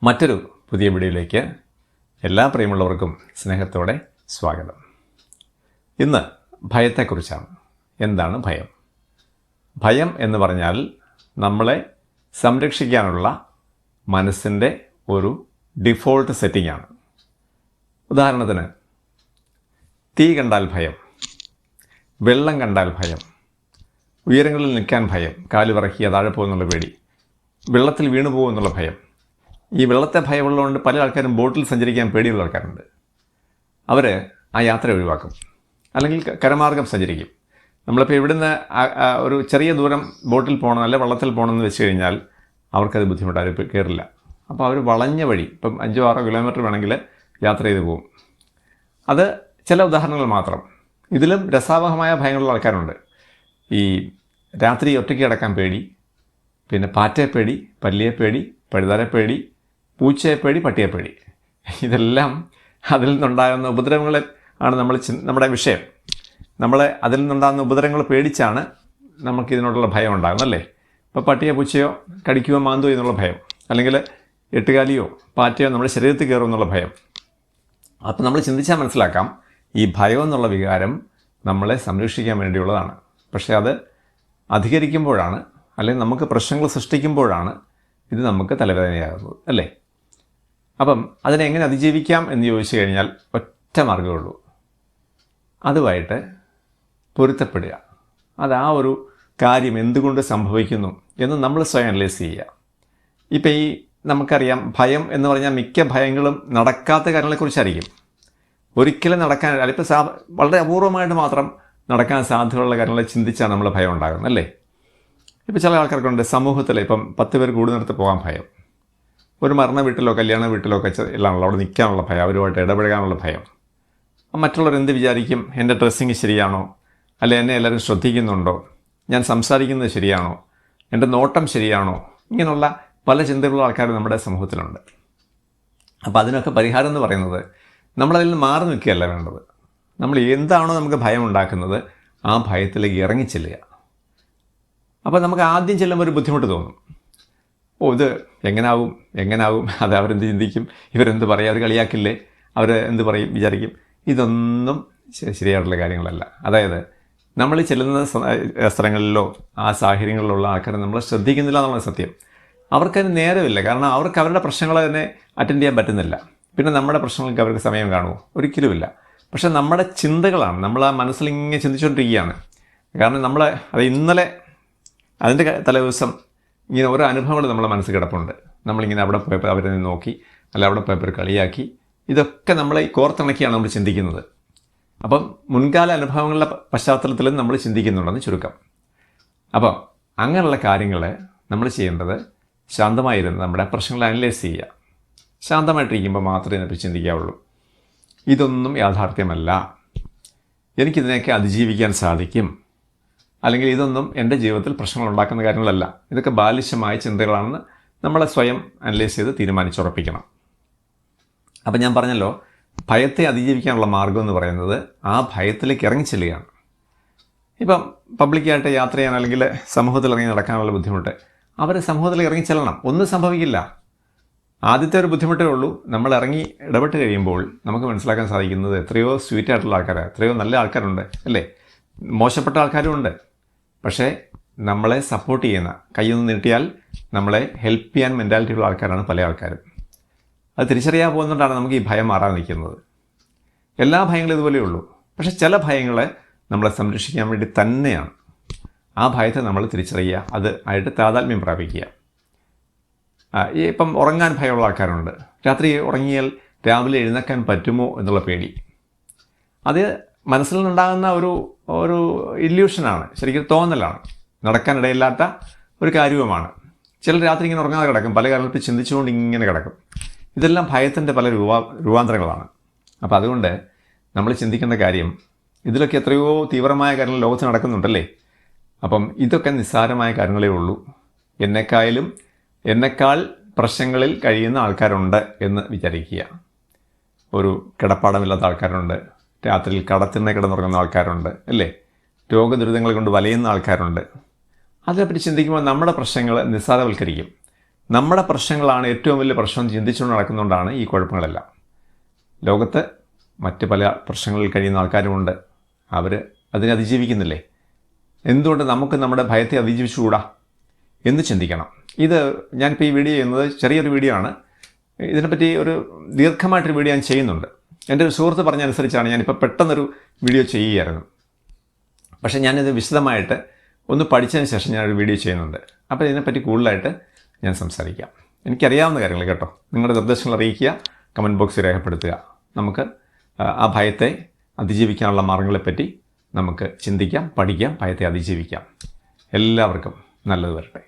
മറ്റൊരു പുതിയ വീഡിയോയിലേക്ക് എല്ലാ പ്രിയമുള്ളവർക്കും സ്നേഹത്തോടെ സ്വാഗതം. ഇന്ന് ഭയത്തെക്കുറിച്ചാണ്. എന്താണ് ഭയം? ഭയം എന്ന് പറഞ്ഞാൽ നമ്മളെ സംരക്ഷിക്കാനുള്ള മനസ്സിൻ്റെ ഒരു ഡിഫോൾട്ട് സെറ്റിംഗ് ആണ്. ഉദാഹരണത്തിന്, തീ കണ്ടാൽ ഭയം, വെള്ളം കണ്ടാൽ ഭയം, ഉയരങ്ങളിൽ നിൽക്കാൻ ഭയം, കാല് വിറക്കിയ താഴെ പോകുന്നുള്ള പേടി, വെള്ളത്തിൽ വീണു പോകുമെന്നുള്ള ഭയം. ഈ വെള്ളത്തെ ഭയമുള്ളതുകൊണ്ട് പല ആൾക്കാരും ബോട്ടിൽ സഞ്ചരിക്കാൻ പേടിയുള്ള ആൾക്കാരുണ്ട്. അവർ ആ യാത്ര ഒഴിവാക്കും, അല്ലെങ്കിൽ കരമാർഗം സഞ്ചരിക്കും. നമ്മളിപ്പോൾ ഇവിടുന്ന് ഒരു ചെറിയ ദൂരം ബോട്ടിൽ പോകണം, അല്ലെ വെള്ളത്തിൽ പോകണമെന്ന് വെച്ച് കഴിഞ്ഞാൽ അവർക്കത് ബുദ്ധിമുട്ട്, അവർ കയറില്ല. അപ്പോൾ അവർ വളഞ്ഞ വഴി, ഇപ്പം 5-6 കിലോമീറ്റർ വേണമെങ്കിൽ യാത്ര ചെയ്ത് പോകും. അത് ചില ഉദാഹരണങ്ങൾ മാത്രം. ഇതിലും രസാവഹമായ ഭയങ്ങളുള്ള ആൾക്കാരുണ്ട്. ഈ രാത്രി ഒറ്റയ്ക്ക് കിടക്കാൻ പേടി, പിന്നെ പാറ്റയെ പേടി, പല്ലിയെ പേടി, പഴുതാരെ പേടി, പൂച്ചയെ പേടി, പട്ടിയെ പേടി. ഇതെല്ലാം അതിൽ നിന്നുണ്ടാകുന്ന ഉപദ്രവങ്ങൾ ആണ് നമ്മുടെ വിഷയം. നമ്മളെ അതിൽ നിന്നുണ്ടാകുന്ന ഉപദ്രവങ്ങൾ പേടിച്ചാണ് നമുക്കിതിനോടുള്ള ഭയം ഉണ്ടാകുന്നല്ലേ. ഇപ്പോൾ പട്ടിയോ പൂച്ചയോ കടിക്കുകയോ മാന്തുകയോ എന്നുള്ള ഭയം, അല്ലെങ്കിൽ എട്ടുകാലിയോ പാറ്റയോ നമ്മുടെ ശരീരത്തിൽ കയറുമെന്നുള്ള ഭയം. അപ്പോൾ നമ്മൾ ചിന്തിച്ചാൽ മനസ്സിലാക്കാം, ഈ ഭയം എന്നുള്ള വികാരം നമ്മളെ സംരക്ഷിക്കാൻ വേണ്ടിയുള്ളതാണ്. പക്ഷേ അത് അധികരിക്കുമ്പോഴാണ്, അല്ലെങ്കിൽ നമുക്ക് പ്രശ്നങ്ങൾ സൃഷ്ടിക്കുമ്പോഴാണ് ഇത് നമുക്ക് തലവേദനയാകുന്നത്, അല്ലേ? അപ്പം അതിനെ എങ്ങനെ അതിജീവിക്കാം എന്ന് ചോദിച്ചു കഴിഞ്ഞാൽ ഒറ്റ മാർഗ്ഗമേ ഉള്ളൂ. അതുമായിട്ട് പൊരുത്തപ്പെടുക. അത് ആ ഒരു കാര്യം എന്തുകൊണ്ട് സംഭവിക്കുന്നു എന്ന് നമ്മൾ സ്വയം അനലൈസ് ചെയ്യുക. ഇപ്പം ഈ നമുക്കറിയാം, ഭയം എന്ന് പറഞ്ഞാൽ മിക്ക ഭയങ്ങളും നടക്കാത്ത കാര്യങ്ങളെക്കുറിച്ചായിരിക്കും. ഒരിക്കലും നടക്കാൻ, അതിപ്പോൾ വളരെ അപൂർവമായിട്ട് മാത്രം നടക്കാൻ സാധ്യതയുള്ള കാര്യങ്ങളെ ചിന്തിച്ചാണ് നമ്മൾ ഭയം ഉണ്ടാകുന്നത്, അല്ലേ? ഇപ്പോൾ ചില ആൾക്കാർക്കുണ്ട്, സമൂഹത്തിൽ ഇപ്പം 10 പേർ കൂടുന്നിടത്ത് പോകാൻ ഭയം, ഒരു മരണ വീട്ടിലോ കല്യാണ വീട്ടിലോ ഒക്കെ എല്ലാമുള്ള അവിടെ നിൽക്കാനുള്ള ഭയം, അവരുമായിട്ട് ഇടപെടാനുള്ള ഭയം, മറ്റുള്ളവർ എന്ത് വിചാരിക്കും, എൻ്റെ ഡ്രസ്സിങ് ശരിയാണോ, അല്ലെ എന്നെ എല്ലാവരും ശ്രദ്ധിക്കുന്നുണ്ടോ, ഞാൻ സംസാരിക്കുന്നത് ശരിയാണോ, എൻ്റെ നോട്ടം ശരിയാണോ, ഇങ്ങനെയുള്ള പല ചിന്തകളുള്ള ആൾക്കാർ നമ്മുടെ സമൂഹത്തിലുണ്ട്. അപ്പോൾ അതിനൊക്കെ പരിഹാരം എന്ന് പറയുന്നത്, നമ്മളതിൽ നിന്ന് മാറി നിൽക്കുകയല്ല വേണ്ടത്. നമ്മൾ എന്താണോ നമുക്ക് ഭയം ഉണ്ടാക്കുന്നത് ആ ഭയത്തിലേക്ക് ഇറങ്ങിച്ചെല്ലുക. അപ്പോൾ നമുക്ക് ആദ്യം ചെല്ലുമ്പോൾ ഒരു ബുദ്ധിമുട്ട് തോന്നും. ഇത് എങ്ങനാവും, അത് അവരെന്ത് ചിന്തിക്കും, ഇവരെന്ത് പറയും, അവർ കളിയാക്കില്ലേ, അവർ എന്ത് പറയും വിചാരിക്കും. ഇതൊന്നും ശരിയായിട്ടുള്ള കാര്യങ്ങളല്ല. അതായത് നമ്മൾ ചെല്ലുന്ന സ്ഥലങ്ങളിലോ ആ സാഹചര്യങ്ങളിലുള്ള ആൾക്കാരെ നമ്മൾ ശ്രദ്ധിക്കുന്നില്ല എന്നുള്ള സത്യം. അവർക്കതിന് നേരമില്ല, കാരണം അവർക്ക് അവരുടെ പ്രശ്നങ്ങളെ തന്നെ അറ്റൻഡ് ചെയ്യാൻ പറ്റുന്നില്ല. പിന്നെ നമ്മുടെ പ്രശ്നങ്ങൾക്ക് അവർക്ക് സമയം കാണുമോ? ഒരിക്കലുമില്ല. പക്ഷെ നമ്മുടെ ചിന്തകളാണ്, നമ്മൾ ആ മനസ്സിലിങ്ങനെ ചിന്തിച്ചുകൊണ്ടിരിക്കുകയാണ്. കാരണം അത് ഇന്നലെ അതിൻ്റെ തലേദിവസം ഇങ്ങനെ ഓരോ അനുഭവങ്ങൾ നമ്മുടെ മനസ്സിൽ കിടപ്പുണ്ട്. നമ്മളിങ്ങനെ അവിടെ പോയപ്പോൾ അവരെ നോക്കി, അല്ല അവിടെ പോയപ്പോൾ കളിയാക്കി, ഇതൊക്കെ നമ്മളെ കോർത്തിണക്കിയാണ് നമ്മൾ ചിന്തിക്കുന്നത്. അപ്പം മുൻകാല അനുഭവങ്ങളുടെ പശ്ചാത്തലത്തിലും നമ്മൾ ചിന്തിക്കുന്നുണ്ടെന്ന് ചുരുക്കം. അപ്പം അങ്ങനെയുള്ള കാര്യങ്ങൾ നമ്മൾ ചെയ്യേണ്ടത് ശാന്തമായിരുന്നു നമ്മുടെ പ്രശ്നങ്ങൾ അനലൈസ് ചെയ്യുക. ശാന്തമായിട്ടിരിക്കുമ്പോൾ മാത്രമേ ഇതിനെപ്പറ്റി ചിന്തിക്കാവുള്ളൂ. ഇതൊന്നും യാഥാർത്ഥ്യമല്ല, എനിക്കിതിനെയൊക്കെ അതിജീവിക്കാൻ സാധിക്കും, അല്ലെങ്കിൽ ഇതൊന്നും എൻ്റെ ജീവിതത്തിൽ പ്രശ്നങ്ങൾ ഉണ്ടാക്കുന്ന കാര്യങ്ങളല്ല, ഇതൊക്കെ ബാലിശമായ ചിന്തകളാണെന്ന് നമ്മളെ സ്വയം അനലൈസ് ചെയ്ത് തീരുമാനിച്ചുറപ്പിക്കണം. അപ്പം ഞാൻ പറഞ്ഞല്ലോ, ഭയത്തെ അതിജീവിക്കാനുള്ള മാർഗ്ഗം എന്ന് പറയുന്നത് ആ ഭയത്തിലേക്ക് ഇറങ്ങിച്ചെല്ലുകയാണ്. ഇപ്പം പബ്ലിക്കായിട്ട് യാത്ര ചെയ്യാൻ, അല്ലെങ്കിൽ സമൂഹത്തിൽ ഇറങ്ങി നടക്കാനുള്ള ബുദ്ധിമുട്ട്, അവർ സമൂഹത്തിൽ ഇറങ്ങിച്ചെല്ലണം, ഒന്നും സംഭവിക്കില്ല. ആദ്യത്തെ ഒരു ബുദ്ധിമുട്ടേ ഉള്ളൂ. നമ്മൾ ഇറങ്ങി ഇടപെട്ട് കഴിയുമ്പോൾ നമുക്ക് മനസ്സിലാക്കാൻ സാധിക്കുന്നത് എത്രയോ സ്വീറ്റായിട്ടുള്ള ആൾക്കാരാണ്, എത്രയോ നല്ല ആൾക്കാരുണ്ട്, അല്ലേ? മോശപ്പെട്ട ആൾക്കാരും ഉണ്ട്. പക്ഷേ നമ്മളെ സപ്പോർട്ട് ചെയ്യുന്ന, കൈയൊന്ന് നീട്ടിയാൽ നമ്മളെ ഹെൽപ്പ് ചെയ്യാൻ മെൻറ്റാലിറ്റിയുള്ള ആൾക്കാരാണ് പല ആൾക്കാരും. അത് തിരിച്ചറിയാൻ പോകുന്നതുകൊണ്ടാണ് നമുക്ക് ഈ ഭയം മാറാൻ നിൽക്കുന്നത്. എല്ലാ ഭയങ്ങളും ഇതുപോലെ ഉള്ളൂ. പക്ഷേ ചില ഭയങ്ങളെ നമ്മളെ സംരക്ഷിക്കാൻ വേണ്ടി തന്നെയാണ്. ആ ഭയത്തെ നമ്മൾ തിരിച്ചറിയുക, അത് ആയിട്ട് താതാത്മ്യം പ്രാപിക്കുക. ഇപ്പം ഉറങ്ങാൻ ഭയമുള്ള ആൾക്കാരുണ്ട്. രാത്രി ഉറങ്ങിയാൽ രാവിലെ എഴുന്നേക്കാൻ പറ്റുമോ എന്നുള്ള പേടി. അത് മനസ്സിൽ നിന്നുണ്ടാകുന്ന ഒരു ഇല്യൂഷനാണ്, ശരിക്കും തോന്നലാണ്, നടക്കാനിടയില്ലാത്ത ഒരു കാര്യവുമാണ്. ചിലർ രാത്രി ഇങ്ങനെ ഉറങ്ങാതെ കിടക്കും, പല കാര്യത്തിൽ ചിന്തിച്ചുകൊണ്ട് ഇങ്ങനെ കിടക്കും. ഇതെല്ലാം ഭയത്തിൻ്റെ പല രൂപാന്തരങ്ങളാണ്. അപ്പോൾ അതുകൊണ്ട് നമ്മൾ ചിന്തിക്കേണ്ട കാര്യം, ഇതിലൊക്കെ എത്രയോ തീവ്രമായ കാര്യങ്ങൾ ലോകത്ത് നടക്കുന്നുണ്ടല്ലേ. അപ്പം ഇതൊക്കെ നിസ്സാരമായ കാര്യങ്ങളേ ഉള്ളൂ. എന്നെക്കാൾ പ്രശ്നങ്ങളിൽ കഴിയുന്ന ആൾക്കാരുണ്ട് എന്ന് വിചാരിക്കുക. ഒരു കിടപ്പാടമില്ലാത്ത ആൾക്കാരുണ്ട്, രാത്രിയിൽ കടത്തിണ്ണ കിടന്നുറങ്ങുന്ന ആൾക്കാരുണ്ട്, അല്ലേ? രോഗദുരിതങ്ങൾ കൊണ്ട് വലയുന്ന ആൾക്കാരുണ്ട്. അതിനെപ്പറ്റി ചിന്തിക്കുമ്പോൾ നമ്മുടെ പ്രശ്നങ്ങൾ നിസ്സാരവൽക്കരിക്കും. നമ്മുടെ പ്രശ്നങ്ങളാണ് ഏറ്റവും വലിയ പ്രശ്നം ചിന്തിച്ചുകൊണ്ട് നടക്കുന്നതുകൊണ്ടാണ് ഈ കുഴപ്പങ്ങളെല്ലാം. ലോകത്ത് മറ്റ് പല പ്രശ്നങ്ങളിൽ കഴിയുന്ന ആൾക്കാരുമുണ്ട്. അവർ അതിനെ അതിജീവിക്കുന്നില്ലേ? എന്തുകൊണ്ട് നമുക്ക് നമ്മുടെ ഭയത്തെ അതിജീവിച്ചുകൂടാ എന്ന് ചിന്തിക്കണം. ഇത് ഞാനിപ്പോൾ ഈ വീഡിയോ ചെയ്യുന്നത് ചെറിയൊരു വീഡിയോ ആണ്. ഇതിനെപ്പറ്റി ഒരു ദീർഘമായിട്ടൊരു വീഡിയോ ഞാൻ ചെയ്യുന്നുണ്ട്. എൻ്റെ ഒരു സുഹൃത്ത് പറഞ്ഞനുസരിച്ചാണ് ഞാനിപ്പോൾ പെട്ടെന്നൊരു വീഡിയോ ചെയ്യുകയായിരുന്നു. പക്ഷേ ഞാനിത് വിശദമായിട്ട് ഒന്ന് പഠിച്ചതിന് ശേഷം ഞാനൊരു വീഡിയോ ചെയ്യുന്നുണ്ട്. അപ്പോൾ ഇതിനെപ്പറ്റി കൂടുതലായിട്ട് ഞാൻ സംസാരിക്കാം. എനിക്കറിയാവുന്ന കാര്യങ്ങൾ കേട്ടോ. നിങ്ങളുടെ നിർദ്ദേശങ്ങൾ അറിയിക്കുക, കമൻറ്റ് ബോക്സിൽ രേഖപ്പെടുത്തുക. നമുക്ക് ആ ഭയത്തെ അതിജീവിക്കാനുള്ള മാർഗ്ഗങ്ങളെപ്പറ്റി നമുക്ക് ചിന്തിക്കാം, പഠിക്കാം, ഭയത്തെ അതിജീവിക്കാം. എല്ലാവർക്കും നല്ലത് വരട്ടെ.